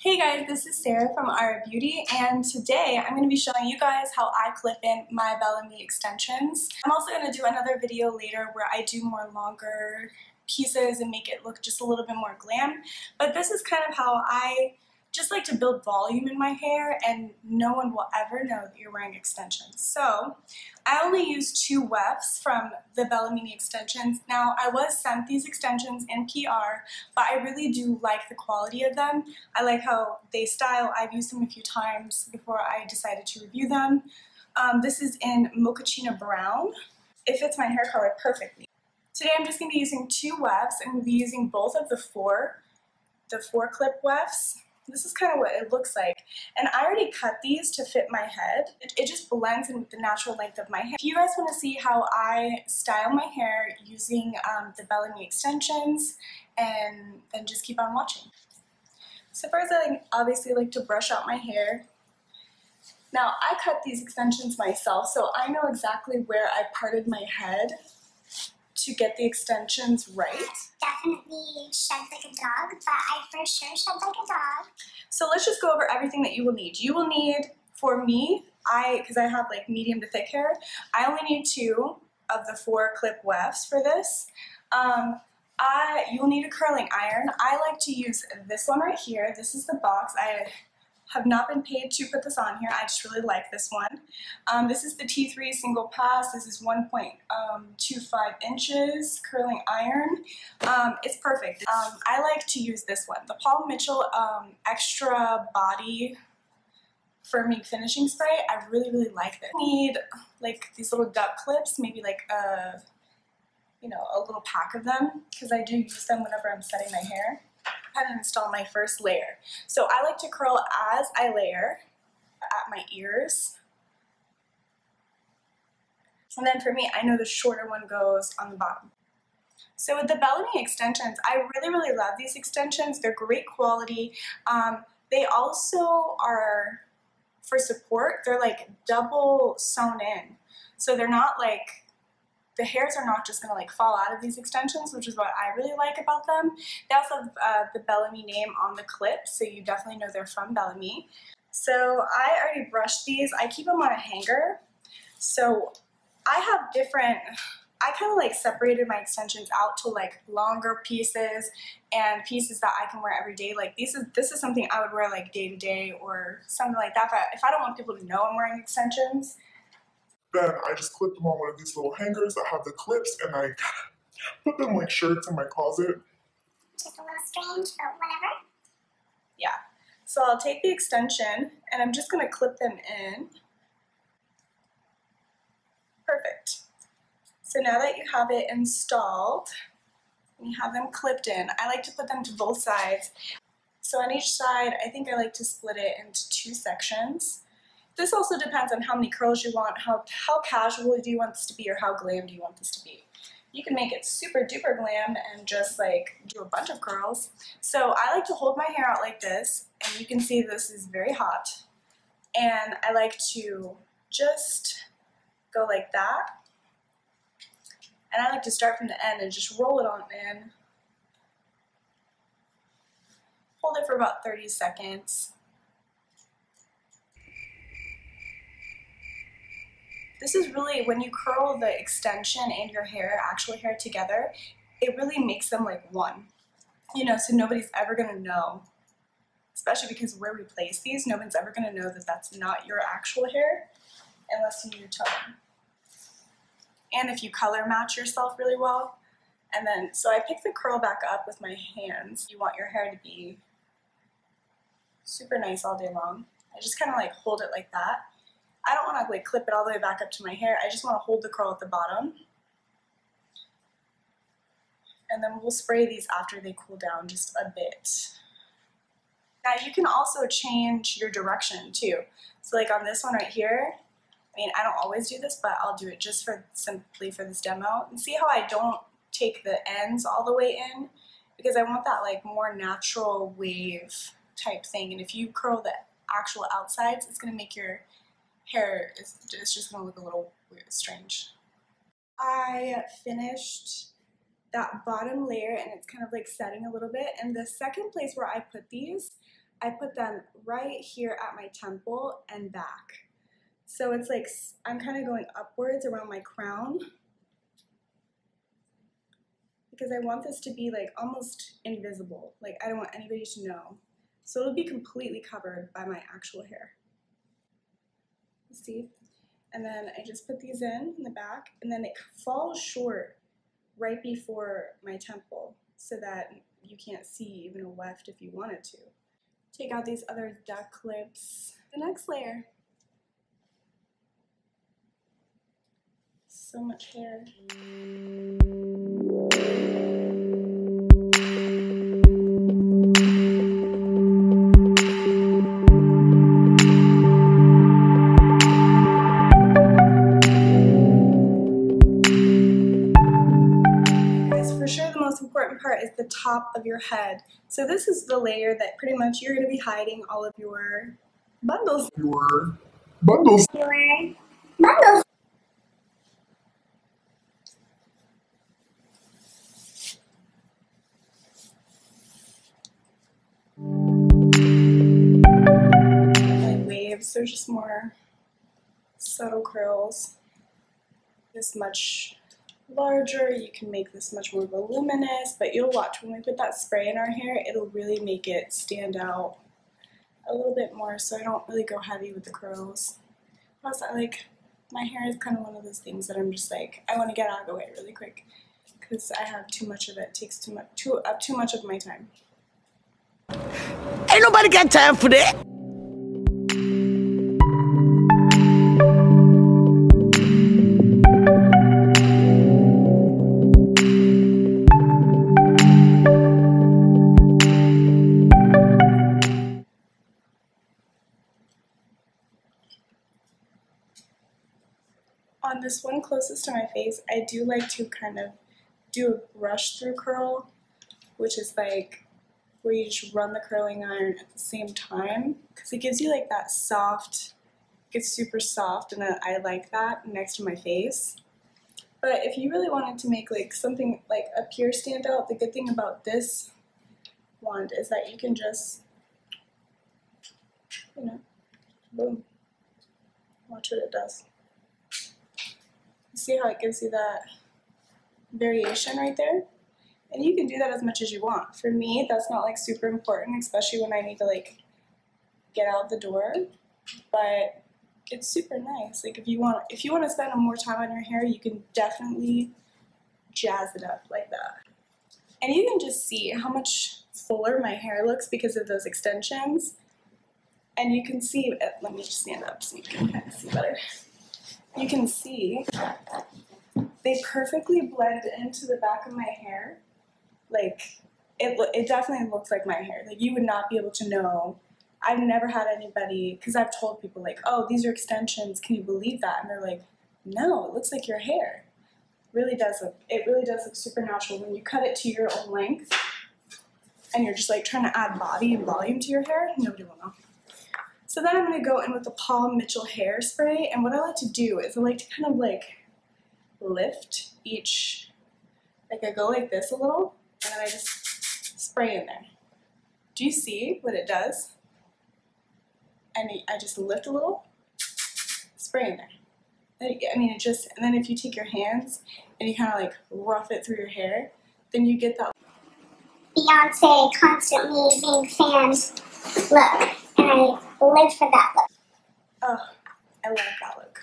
Hey guys, this is Sarah from Ara Beauty, and today I'm going to be showing you guys how I clip in my Bellami extensions. I'm also going to do another video later where I do more longer pieces and make it look just a little bit more glam, but this is kind of how I just like to build volume in my hair and no one will ever know that you're wearing extensions. So I only use 2 wefts from the Bellami Extensions. Now I was sent these extensions in PR, but I really do like the quality of them. I like how they style. I've used them a few times before I decided to review them. This is in Mochachino Brown. It fits my hair color perfectly. Today I'm just going to be using 2 wefts and we'll be using both of the four clip wefts. This is kind of what it looks like, and I already cut these to fit my head. It just blends in with the natural length of my hair. If you guys want to see how I style my hair using the Bellami extensions, and then just keep on watching. So first I obviously like to brush out my hair. Now I cut these extensions myself, so I know exactly where I parted my head to get the extensions right. Definitely sheds like a dog, but I for sure shed like a dog. So let's just go over everything that you will need. You will need, for me, because I have like medium to thick hair, I only need 2 of the 4 clip wefts for this. You'll need a curling iron. I like to use this one right here. This is the box. I have not been paid to put this on here. I just really like this one. This is the T3 single pass. This is 1.25 inches curling iron. It's perfect. I like to use this one, the Paul Mitchell Extra Body Firming Finishing Spray. I really like this. I need like these little duck clips, maybe like a little pack of them, because I do use them whenever I'm setting my hair. And install my first layer. So I like to curl as I layer at my ears. And then for me, I know the shorter one goes on the bottom. So with the Bellami extensions, I really love these extensions. They're great quality. They also are, for support, they're like double sewn in. So they're not like, the hairs are not just going to like fall out of these extensions, which is what I really like about them. They also have the Bellami name on the clip, so you definitely know they're from Bellami. So I already brushed these. I keep them on a hanger. So I have I kind of like separated my extensions out to like longer pieces and pieces that I can wear every day. Like this is something I would wear like day to day or something like that. But if I don't want people to know I'm wearing extensions, then I just clip them on one of these little hangers that have the clips, and I put them like shirts in my closet. Just a little strange, but whatever. Yeah. So I'll take the extension, and I'm just going to clip them in. Perfect. So now that you have it installed, and you have them clipped in, I like to put them to both sides. So on each side, I think I like to split it into 2 sections. This also depends on how many curls you want, how casual do you want this to be, or how glam do you want this to be. You can make it super duper glam and just like do a bunch of curls. So I like to hold my hair out like this, and you can see this is very hot. And I like to just go like that. And I like to start from the end and just roll it on in. Hold it for about 30 seconds. This is really, when you curl the extension and your hair, actual hair together, it really makes them like one. You know, so nobody's ever gonna know, especially because where we place these, no one's ever gonna know that that's not your actual hair unless you do your tone. And if you color match yourself really well. And then, so I pick the curl back up with my hands. You want your hair to be super nice all day long. I just kind of like hold it like that. I don't want to like clip it all the way back up to my hair. I just want to hold the curl at the bottom. And then we'll spray these after they cool down just a bit. Now you can also change your direction too. So like on this one right here, I mean, I don't always do this, but I'll do it just simply for this demo. And see how I don't take the ends all the way in? Because I want that like more natural wave type thing. And if you curl the actual outsides, it's going to make your hair, it's just going to look a little weird, strange. I finished that bottom layer and it's kind of like setting a little bit. And the second place where I put these, I put them right here at my temple and back. So it's like I'm kind of going upwards around my crown because I want this to be like almost invisible. Like I don't want anybody to know. So it'll be completely covered by my actual hair. See? And then I just put these in the back, and then it falls short right before my temple so that you can't see even a weft if you wanted to. Take out these other duck clips. The next layer. So much hair. Important part is the top of your head. So this is the layer that pretty much you're going to be hiding all of your bundles. Your bundles. Your bundles. Like waves, they're just more subtle curls. This much larger, you can make this much more voluminous, but you'll watch when we put that spray in our hair, it'll really make it stand out a little bit more, so I don't really go heavy with the curls. Plus, my hair is kind of one of those things that I'm just like, I want to get out of the way really quick because I have too much of it. It takes too much of my time. Ain't nobody got time for that. On this one closest to my face, I do like to kind of do a brush through curl, which is like where you just run the curling iron at the same time, because it gives you like that soft, it's super soft, and I like that next to my face. But if you really wanted to make like something like up here stand out, the good thing about this wand is that you can just, you know, boom, watch what it does. See how it gives you that variation right there? And you can do that as much as you want. For me, that's not like super important, especially when I need to like get out the door, but it's super nice. Like if you want to spend more time on your hair, you can definitely jazz it up like that. And you can just see how much fuller my hair looks because of those extensions. And you can see, let me just stand up so you can kind of see better. You can see they perfectly blend into the back of my hair. Like, it definitely looks like my hair. Like, you would not be able to know. I've never had anybody, because I've told people, like, oh, these are extensions, can you believe that? And they're like, no, it looks like your hair. It really does look super natural. When you cut it to your own length, and you're just, like, trying to add body and volume to your hair, nobody will know. So then I'm going to go in with the Paul Mitchell hairspray, and what I like to do is I like to kind of like lift each, like I go like this a little, and then I just spray in there. Do you see what it does? And I just lift a little, spray in there. I mean, and then if you take your hands and you kind of like rough it through your hair, then you get that Beyonce constantly being fans look, and I live for that look. oh, I like that look.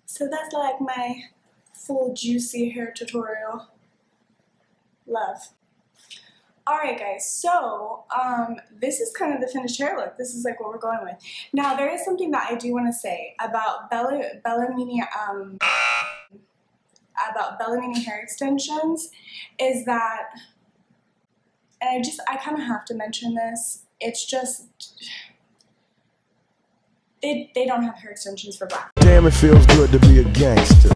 So that's like my full juicy hair tutorial. Love. Alright guys, so this is kind of the finished hair look. This is like what we're going with. Now there is something that I do want to say about Bellami hair extensions, is that, and I kind of have to mention this, it's just, they don't have hair extensions for black Damn, it feels good to be a gangster.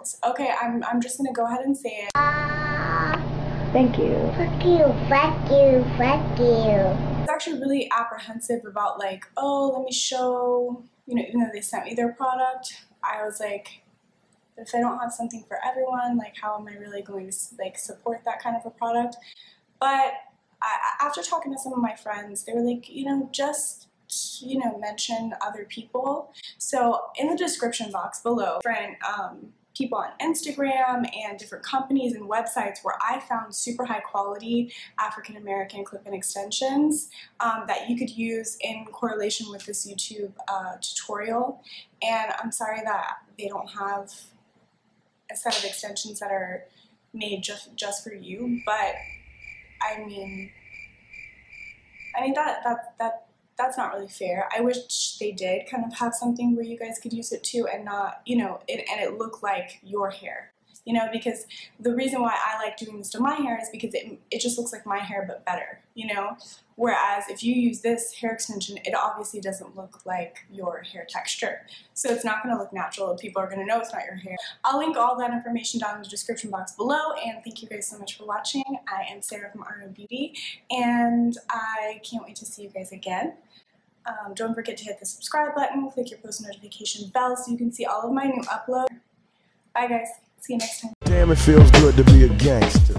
girls. Okay, I'm just gonna go ahead and say it. Thank you. Fuck you, fuck you, fuck you. I was actually really apprehensive about like, oh, let me show, you know, even though they sent me their product, I was like, if I don't have something for everyone, like how am I really going to like support that kind of a product? But after talking to some of my friends, they were like, just mention other people. So in the description box below, different people on Instagram and different companies and websites where I found super high quality African American clip-in extensions that you could use in correlation with this YouTube tutorial. And I'm sorry that they don't have a set of extensions that are made just for you, but I mean that's not really fair. I wish they did kind of have something where you guys could use it too, and not, it looked like your hair. Because the reason why I like doing this to my hair is because it just looks like my hair but better, Whereas if you use this hair extension, it obviously doesn't look like your hair texture. So it's not going to look natural. People are going to know it's not your hair. I'll link all that information down in the description box below, and thank you guys so much for watching. I am Sarah from Ara Beauty, and I can't wait to see you guys again. Don't forget to hit the subscribe button, click your post notification bell so you can see all of my new uploads. Bye guys, see you next time. Damn, it feels good to be a gangster.